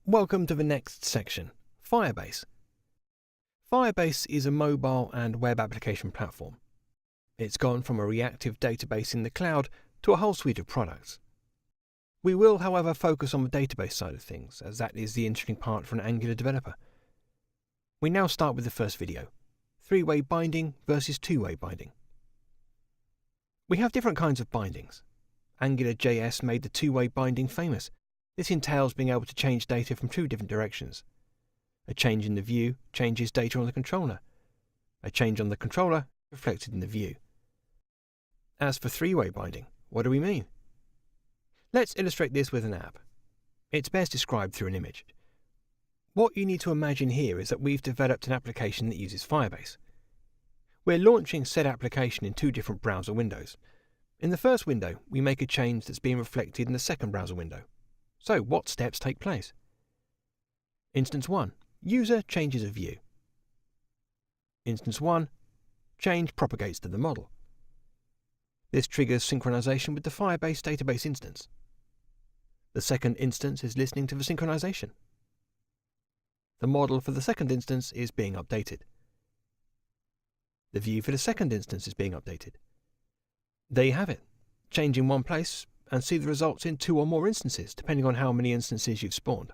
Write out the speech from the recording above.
Welcome to the next section, Firebase. Firebase is a mobile and web application platform. It's gone from a reactive database in the cloud to a whole suite of products. We will, however, focus on the database side of things, as that is the interesting part for an Angular developer. We now start with the first video, ThreeWay Binding versus TwoWay Binding. We have different kinds of bindings. AngularJS made the two-way binding famous. This entails being able to change data from two different directions. A change in the view changes data on the controller. A change on the controller reflected in the view. As for three-way binding, what do we mean? Let's illustrate this with an app. It's best described through an image. What you need to imagine here is that we've developed an application that uses Firebase. We're launching said application in two different browser windows. In the first window, we make a change that's being reflected in the second browser window. So, what steps take place? Instance 1. User changes a view. Instance 1. Change propagates to the model. This triggers synchronization with the Firebase database instance. The second instance is listening to the synchronization. The model for the second instance is being updated. The view for the second instance is being updated. There you have it. Change in one place and see the results in two or more instances, depending on how many instances you've spawned.